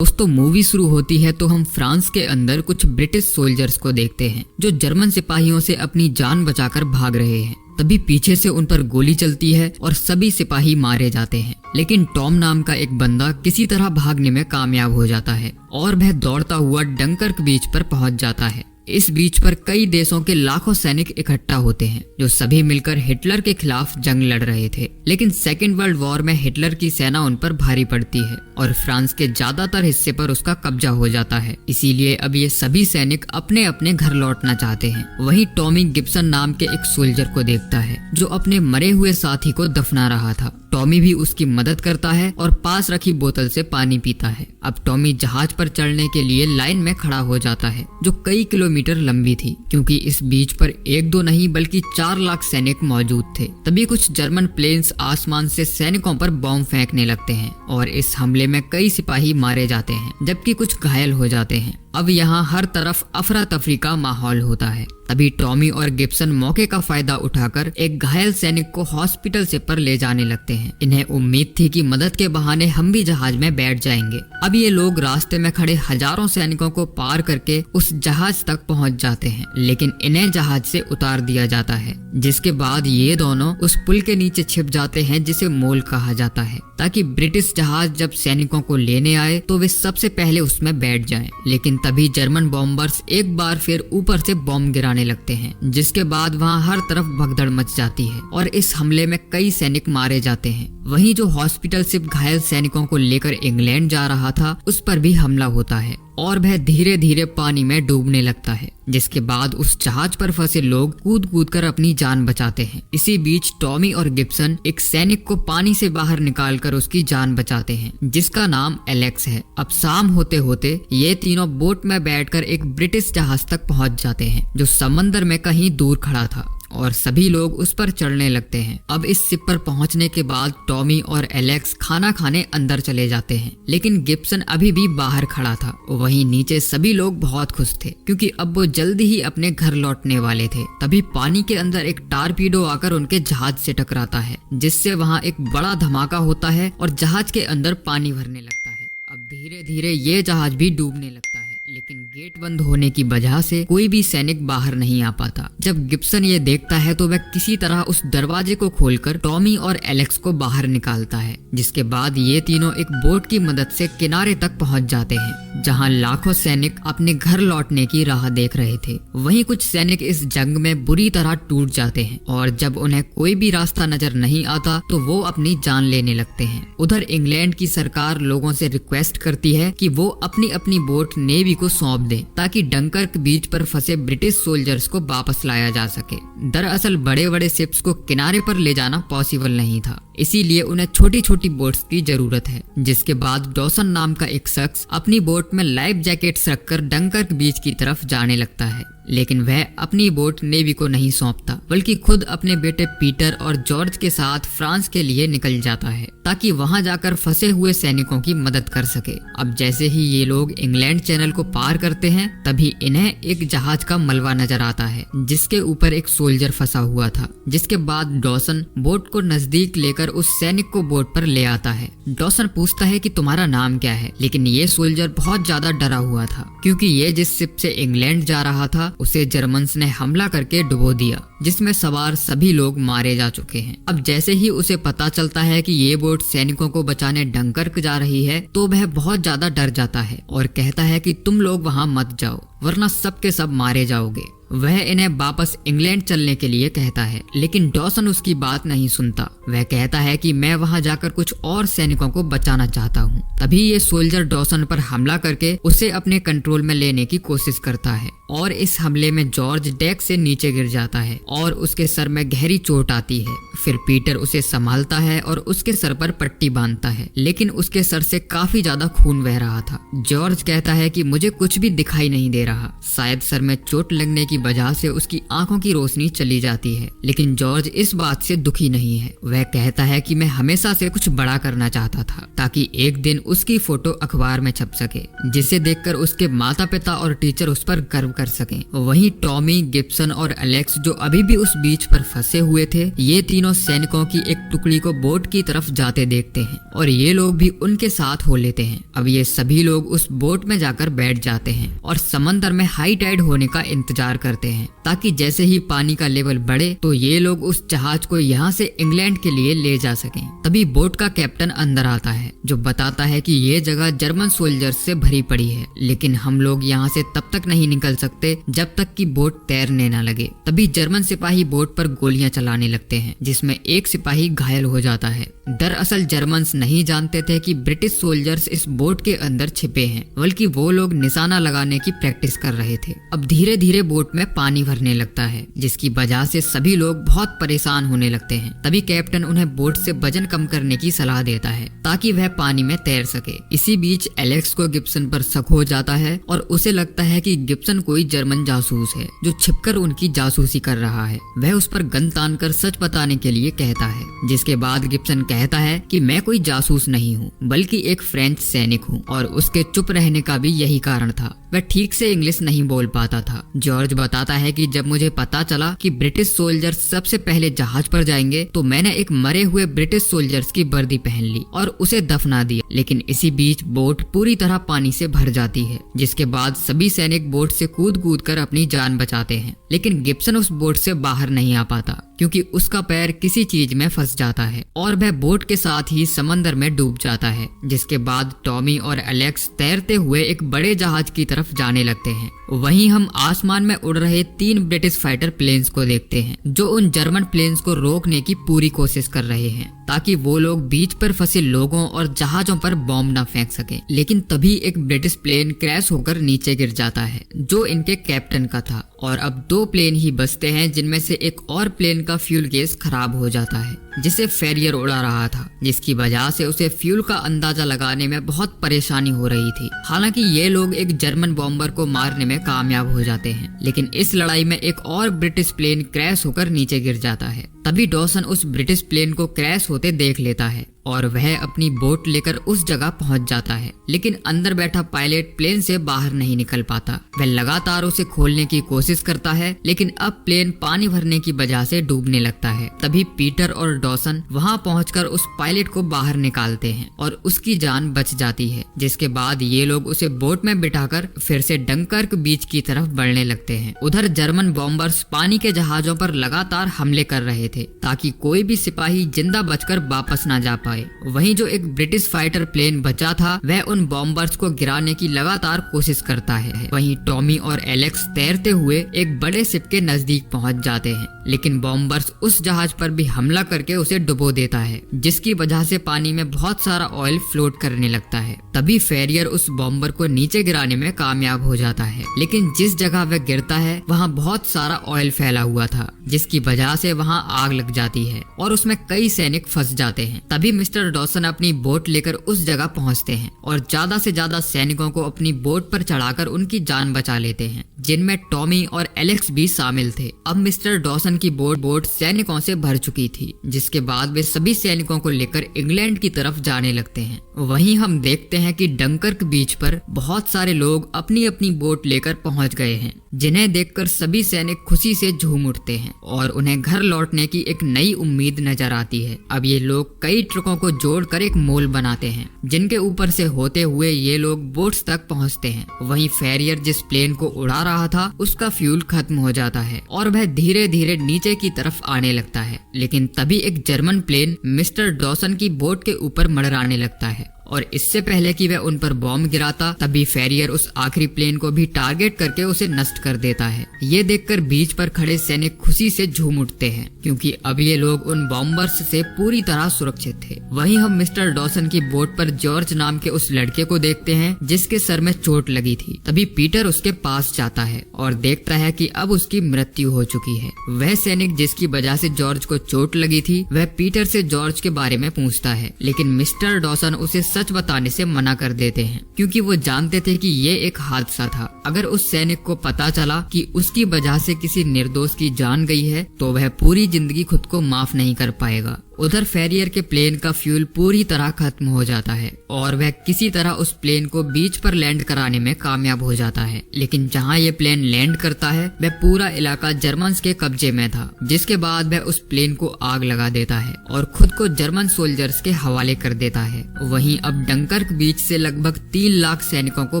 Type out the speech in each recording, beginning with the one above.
दोस्तों मूवी शुरू होती है तो हम फ्रांस के अंदर कुछ ब्रिटिश सोल्जर्स को देखते हैं जो जर्मन सिपाहियों से अपनी जान बचाकर भाग रहे हैं। तभी पीछे से उन पर गोली चलती है और सभी सिपाही मारे जाते हैं। लेकिन टॉम नाम का एक बंदा किसी तरह भागने में कामयाब हो जाता है और वह दौड़ता हुआ डंकर्क बीच पर पहुंच जाता है। इस बीच पर कई देशों के लाखों सैनिक इकट्ठा होते हैं जो सभी मिलकर हिटलर के खिलाफ जंग लड़ रहे थे। लेकिन सेकेंड वर्ल्ड वॉर में हिटलर की सेना उन पर भारी पड़ती है और फ्रांस के ज्यादातर हिस्से पर उसका कब्जा हो जाता है। इसीलिए अब ये सभी सैनिक अपने अपने घर लौटना चाहते हैं। वहीं टॉमी गिब्सन नाम के एक सोल्जर को देखता है जो अपने मरे हुए साथी को दफना रहा था। टॉमी भी उसकी मदद करता है और पास रखी बोतल से पानी पीता है। अब टॉमी जहाज पर चढ़ने के लिए लाइन में खड़ा हो जाता है जो कई किलोमीटर लंबी थी, क्योंकि इस बीच पर एक दो नहीं बल्कि 4 लाख सैनिक मौजूद थे। तभी कुछ जर्मन प्लेन्स आसमान से सैनिकों पर बॉम्ब फेंकने लगते हैं और इस हमले में कई सिपाही मारे जाते हैं जबकि कुछ घायल हो जाते हैं। अब यहाँ हर तरफ अफरा तफरी का माहौल होता है। तभी टॉमी और गिब्सन मौके का फायदा उठाकर एक घायल सैनिक को हॉस्पिटल से पर ले जाने लगते हैं। इन्हें उम्मीद थी कि मदद के बहाने हम भी जहाज में बैठ जाएंगे। अब ये लोग रास्ते में खड़े हजारों सैनिकों को पार करके उस जहाज तक पहुंच जाते हैं, लेकिन इन्हें जहाज से उतार दिया जाता है। जिसके बाद ये दोनों उस पुल के नीचे छिप जाते हैं जिसे मोल कहा जाता है, ताकि ब्रिटिश जहाज जब सैनिकों को लेने आए तो वे सबसे पहले उसमें बैठ जाएं। लेकिन तभी जर्मन बॉम्बर्स एक बार फिर ऊपर से बॉम्ब गिराने लगते हैं, जिसके बाद वहां हर तरफ भगदड़ मच जाती है और इस हमले में कई सैनिक मारे जाते हैं। वहीं जो हॉस्पिटल शिप घायल सैनिकों को लेकर इंग्लैंड जा रहा था उस पर भी हमला होता है और वह धीरे धीरे पानी में डूबने लगता है। जिसके बाद उस जहाज पर फंसे लोग कूद कूद कर अपनी जान बचाते हैं। इसी बीच टॉमी और गिब्सन एक सैनिक को पानी से बाहर निकालकर उसकी जान बचाते हैं, जिसका नाम एलेक्स है। अब शाम होते होते ये तीनों बोट में बैठकर एक ब्रिटिश जहाज तक पहुंच जाते हैं जो समंदर में कहीं दूर खड़ा था और सभी लोग उस पर चढ़ने लगते हैं। अब इस शिप पर पहुंचने के बाद टॉमी और एलेक्स खाना खाने अंदर चले जाते हैं, लेकिन गिब्सन अभी भी बाहर खड़ा था। वहीं नीचे सभी लोग बहुत खुश थे क्योंकि अब वो जल्दी ही अपने घर लौटने वाले थे। तभी पानी के अंदर एक टारपीडो आकर उनके जहाज से टकराता है, जिससे वहां एक बड़ा धमाका होता है और जहाज के अंदर पानी भरने लगता है। अब धीरे धीरे ये जहाज भी डूबने लगता है, लेकिन गेट बंद होने की वजह से कोई भी सैनिक बाहर नहीं आ पाता। जब गिब्सन ये देखता है तो वह किसी तरह उस दरवाजे को खोलकर टॉमी और एलेक्स को बाहर निकालता है। जिसके बाद ये तीनों एक बोट की मदद से किनारे तक पहुंच जाते हैं, जहां लाखों सैनिक अपने घर लौटने की राह देख रहे थे। वहीं कुछ सैनिक इस जंग में बुरी तरह टूट जाते हैं और जब उन्हें कोई भी रास्ता नजर नहीं आता तो वो अपनी जान लेने लगते हैं। उधर इंग्लैंड की सरकार लोगों से रिक्वेस्ट करती है कि वो अपनी अपनी बोट नेवी को सौंप दें ताकि डंकर्क बीच पर फंसे ब्रिटिश सोल्जर्स को वापस लाया जा सके। दरअसल बड़े बड़े शिप्स को किनारे पर ले जाना पॉसिबल नहीं था, इसीलिए उन्हें छोटी छोटी बोट्स की जरूरत है। जिसके बाद डॉसन नाम का एक शख्स अपनी बोट में लाइफ जैकेट्स रखकर डंकर्क बीच की तरफ जाने लगता है, लेकिन वह अपनी बोट नेवी को नहीं सौंपता बल्कि खुद अपने बेटे पीटर और जॉर्ज के साथ फ्रांस के लिए निकल जाता है ताकि वहां जाकर फंसे हुए सैनिकों की मदद कर सके। अब जैसे ही ये लोग इंग्लैंड चैनल को पार करते हैं तभी इन्हें एक जहाज का मलबा नजर आता है जिसके ऊपर एक सोल्जर फंसा हुआ था। जिसके बाद डॉसन बोट को नजदीक लेकर उस सैनिक को बोट पर ले आता है। डॉसन पूछता है कि तुम्हारा नाम क्या है, लेकिन ये सोल्जर बहुत ज्यादा डरा हुआ था क्योंकि ये जिस शिप से इंग्लैंड जा रहा था उसे जर्मन्स ने हमला करके डुबो दिया, जिसमें सवार सभी लोग मारे जा चुके हैं। अब जैसे ही उसे पता चलता है कि ये बोट सैनिकों को बचाने डंकर्क जा रही है तो वह बहुत ज्यादा डर जाता है और कहता है कि तुम लोग वहां मत जाओ वरना सब के सब मारे जाओगे। वह इन्हें वापस इंग्लैंड चलने के लिए कहता है, लेकिन डॉसन उसकी बात नहीं सुनता। वह कहता है कि मैं वहां जाकर कुछ और सैनिकों को बचाना चाहता हूं। तभी ये सोल्जर डॉसन पर हमला करके उसे अपने कंट्रोल में लेने की कोशिश करता है और इस हमले में जॉर्ज डेक से नीचे गिर जाता है और उसके सर में गहरी चोट आती है। फिर पीटर उसे संभालता है और उसके सर पर पट्टी बांधता है, लेकिन उसके सर से काफी ज्यादा खून बह रहा था। जॉर्ज कहता है कि मुझे कुछ भी दिखाई नहीं दे रहा, शायद सर में चोट लगने की वजह से उसकी आंखों की रोशनी चली जाती है। लेकिन जॉर्ज इस बात से दुखी नहीं है। वह कहता है कि मैं हमेशा से कुछ बड़ा करना चाहता था ताकि एक दिन उसकी फोटो अखबार में छप सके, जिसे देखकर उसके माता पिता और टीचर उस पर गर्व कर सकें। वहीं टॉमी, गिब्सन और एलेक्स जो अभी भी उस बीच पर फंसे हुए थे, ये तीनों सैनिकों की एक टुकड़ी को बोट की तरफ जाते देखते हैं और ये लोग भी उनके साथ हो लेते हैं। अब ये सभी लोग उस बोट में जाकर बैठ जाते हैं और समंदर में हाई टाइड होने का इंतजार करते हैं ताकि जैसे ही पानी का लेवल बढ़े तो ये लोग उस जहाज को यहाँ से इंग्लैंड के लिए ले जा सकें। तभी बोट का कैप्टन अंदर आता है जो बताता है कि ये जगह जर्मन सोल्जर्स से भरी पड़ी है, लेकिन हम लोग यहाँ से तब तक नहीं निकल सकते जब तक कि बोट तैरने न लगे। तभी जर्मन सिपाही बोट पर गोलियां चलाने लगते हैं जिसमें एक सिपाही घायल हो जाता है। दरअसल जर्मन्स नहीं जानते थे कि ब्रिटिश सोल्जर्स इस बोट के अंदर छिपे हैं, बल्कि वो लोग निशाना लगाने की प्रैक्टिस कर रहे थे। अब धीरे धीरे बोट में पानी भरने लगता है जिसकी वजह से सभी लोग बहुत परेशान होने लगते हैं। तभी कैप्टन उन्हें बोट से वजन कम करने की सलाह देता है ताकि वह पानी में तैर सके। इसी बीच एलेक्स को गिब्सन पर शक हो जाता है और उसे लगता है कि गिब्सन कोई जर्मन जासूस है जो छिपकर उनकी जासूसी कर रहा है। वह उस पर गन तानकर सच बताने के लिए कहता है, जिसके बाद गिब्सन कहता है कि मैं कोई जासूस नहीं हूँ बल्कि एक फ्रेंच सैनिक हूँ। और उसके चुप रहने का भी यही कारण था, वह ठीक से इंग्लिश नहीं बोल पाता था। जॉर्ज बताता है कि जब मुझे पता चला कि ब्रिटिश सोल्जर्स सबसे पहले जहाज पर जाएंगे तो मैंने एक मरे हुए ब्रिटिश सोल्जर्स की वर्दी पहन ली और उसे दफना दिया। लेकिन इसी बीच बोट पूरी तरह पानी से भर जाती है, जिसके बाद सभी सैनिक बोट से कूद कूद कर अपनी जान बचाते हैं। लेकिन गिब्सन उस बोट से बाहर नहीं आ पाता क्योंकि उसका पैर किसी चीज में फंस जाता है और वह बोट के साथ ही समंदर में डूब जाता है। जिसके बाद टॉमी और एलेक्स तैरते हुए एक बड़े जहाज की तरफ जाने लगते हैं। वहीं हम आसमान में उड़ रहे 3 ब्रिटिश फाइटर प्लेन्स को देखते हैं जो उन जर्मन प्लेन्स को रोकने की पूरी कोशिश कर रहे हैं ताकि वो लोग बीच पर फंसे लोगों और जहाजों पर बॉम्ब न फेंक सकें। लेकिन तभी एक ब्रिटिश प्लेन क्रैश होकर नीचे गिर जाता है जो इनके कैप्टन का था और अब 2 प्लेन ही बचते हैं, जिनमें से एक और प्लेन का फ्यूल गैस खराब हो जाता है जिसे फेरियर उड़ा रहा था, जिसकी वजह से उसे फ्यूल का अंदाजा लगाने में बहुत परेशानी हो रही थी। हालांकि ये लोग एक जर्मन बॉम्बर को मारने में कामयाब हो जाते हैं, लेकिन इस लड़ाई में एक और ब्रिटिश प्लेन क्रैश होकर नीचे गिर जाता है। तभी डॉसन उस ब्रिटिश प्लेन को क्रैश होते देख लेता है और वह अपनी बोट लेकर उस जगह पहुंच जाता है। लेकिन अंदर बैठा पायलट प्लेन से बाहर नहीं निकल पाता। वह लगातार उसे खोलने की कोशिश करता है, लेकिन अब प्लेन पानी भरने की वजह से डूबने लगता है। तभी पीटर और डॉसन वहां पहुंचकर उस पायलट को बाहर निकालते हैं और उसकी जान बच जाती है। जिसके बाद ये लोग उसे बोट में बिठाकर फिर से डंकर्क बीच की तरफ बढ़ने लगते हैं। उधर जर्मन बॉम्बर्स पानी के जहाजों पर लगातार हमले कर रहे थे ताकि कोई भी सिपाही जिंदा बचकर वापस न जा पाए। वहीं जो एक ब्रिटिश फाइटर प्लेन बचा था वह उन बॉम्बर्स को गिराने की लगातार कोशिश करता है। वहीं टॉमी और एलेक्स तैरते हुए एक बड़े शिप के नजदीक पहुंच जाते हैं, लेकिन बॉम्बर्स उस जहाज पर भी हमला करके उसे डुबो देता है, जिसकी वजह से पानी में बहुत सारा ऑयल फ्लोट करने लगता है। तभी फेरियर उस बॉम्बर को नीचे गिराने में कामयाब हो जाता है, लेकिन जिस जगह वह गिरता है वहाँ बहुत सारा ऑयल फैला हुआ था, जिसकी वजह से वहाँ आग लग जाती है और उसमें कई सैनिक फंस जाते हैं। तभी मिस्टर डॉसन अपनी बोट लेकर उस जगह पहुंचते हैं और ज्यादा से ज्यादा सैनिकों को अपनी बोट पर चढ़ाकर उनकी जान बचा लेते हैं, जिनमें टॉमी और एलेक्स भी शामिल थे। अब मिस्टर डॉसन की बोट सैनिकों से भर चुकी थी, जिसके बाद वे सभी सैनिकों को लेकर इंग्लैंड की तरफ जाने लगते हैं। वहीं हम देखते हैं कि डंकर्क बीच पर बहुत सारे लोग अपनी अपनी बोट लेकर पहुंच गए हैं, जिन्हें देखकर सभी सैनिक खुशी से झूम उठते हैं और उन्हें घर लौटने की एक नई उम्मीद नजर आती है। अब ये लोग कई ट्रकों को जोड़कर एक मोल बनाते हैं, जिनके ऊपर से होते हुए ये लोग बोट्स तक पहुंचते हैं। वहीं फेरियर जिस प्लेन को उड़ा रहा था उसका फ्यूल खत्म हो जाता है और वह धीरे धीरे नीचे की तरफ आने लगता है। लेकिन तभी एक जर्मन प्लेन मिस्टर डॉसन की बोट के ऊपर मंडराने लगता है और इससे पहले कि वह उन पर बॉम्ब गिराता तभी फेरियर उस आखिरी प्लेन को भी टारगेट करके उसे नष्ट कर देता है। ये देखकर बीच पर खड़े सैनिक खुशी से झूम उठते हैं, क्योंकि अब ये लोग उन बॉम्बर्स से पूरी तरह सुरक्षित थे। वहीं हम मिस्टर डॉसन की बोट पर जॉर्ज नाम के उस लड़के को देखते हैं जिसके सर में चोट लगी थी। तभी पीटर उसके पास जाता है और देखता है कि अब उसकी मृत्यु हो चुकी है। वह सैनिक जिसकी वजह से जॉर्ज को चोट लगी थी वह पीटर से जॉर्ज के बारे में पूछता है, लेकिन मिस्टर डॉसन उसे सच बताने से मना कर देते हैं, क्योंकि वो जानते थे कि ये एक हादसा था। अगर उस सैनिक को पता चला कि उसकी वजह से किसी निर्दोष की जान गई है तो वह पूरी जिंदगी खुद को माफ नहीं कर पाएगा। उधर फेरियर के प्लेन का फ्यूल पूरी तरह खत्म हो जाता है और वह किसी तरह उस प्लेन को बीच पर लैंड कराने में कामयाब हो जाता है। लेकिन जहां ये प्लेन लैंड करता है वह पूरा इलाका जर्मन्स के कब्जे में था, जिसके बाद वह उस प्लेन को आग लगा देता है और खुद को जर्मन सोल्जर्स के हवाले कर देता है। वहीं अब डंकर्क बीच से लगभग 3 लाख सैनिकों को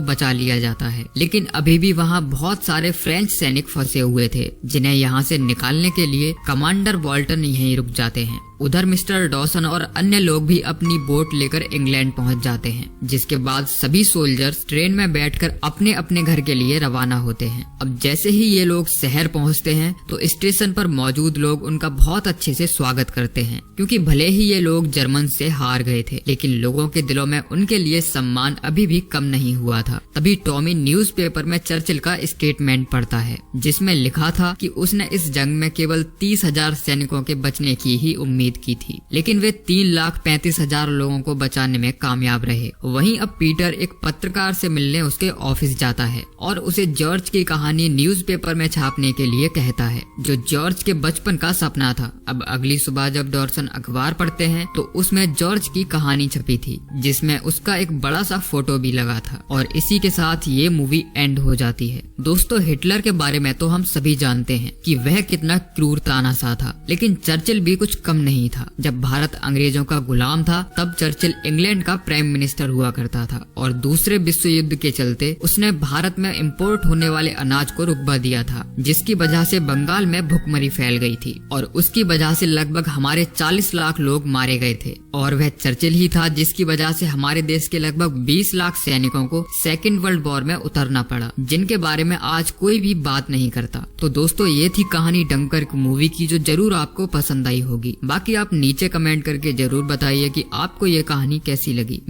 बचा लिया जाता है, लेकिन अभी भी वहाँ बहुत सारे फ्रेंच सैनिक फंसे हुए थे, जिन्हें यहाँ से निकालने के लिए कमांडर वॉल्टन यहीं रुक जाते हैं। उधर मिस्टर डॉसन और अन्य लोग भी अपनी बोट लेकर इंग्लैंड पहुंच जाते हैं, जिसके बाद सभी सोल्जर्स ट्रेन में बैठकर अपने अपने घर के लिए रवाना होते हैं। अब जैसे ही ये लोग शहर पहुंचते हैं तो स्टेशन पर मौजूद लोग उनका बहुत अच्छे से स्वागत करते हैं, क्योंकि भले ही ये लोग जर्मन से हार गए थे, लेकिन लोगों के दिलों में उनके लिए सम्मान अभी भी कम नहीं हुआ था। तभी टॉमी न्यूज़पेपर में चर्चिल का स्टेटमेंट पढ़ता है, जिसमें लिखा था कि उसने इस जंग में केवल 30,000 सैनिकों के बचने की ही उम्मीद की थी, लेकिन वे 3,35,000 लोगों को बचाने में कामयाब रहे। वहीं अब पीटर एक पत्रकार से मिलने उसके ऑफिस जाता है और उसे जॉर्ज की कहानी न्यूज़पेपर में छापने के लिए कहता है, जो जॉर्ज के बचपन का सपना था। अब अगली सुबह जब डॉर्सन अखबार पढ़ते हैं तो उसमें जॉर्ज की कहानी छपी थी, जिसमें उसका एक बड़ा सा फोटो भी लगा था। और इसी के साथ ये मूवी एंड हो जाती है। दोस्तों, हिटलर के बारे में तो हम सभी जानते हैं कि वह कितना क्रूर तानाशाह था, लेकिन चर्चिल भी कुछ कम नहीं था। जब भारत अंग्रेजों का गुलाम था तब चर्चिल इंग्लैंड का प्राइम मिनिस्टर हुआ करता था और दूसरे विश्व युद्ध के चलते उसने भारत में इंपोर्ट होने वाले अनाज को रुकवा दिया था, जिसकी वजह से बंगाल में भुखमरी फैल गई थी और उसकी वजह से लगभग हमारे 40 लाख लोग मारे गए थे। और वह चर्चिल ही था जिसकी वजह से हमारे देश के लगभग 20 लाख सैनिकों को सेकेंड वर्ल्ड वॉर में उतरना पड़ा, जिनके बारे में आज कोई भी बात नहीं करता। तो दोस्तों, ये थी कहानी डंकर्क मूवी की, जो जरूर आपको पसंद आई होगी। बाकी आप नीचे कमेंट करके जरूर बताइए कि आपको ये कहानी कैसी लगी।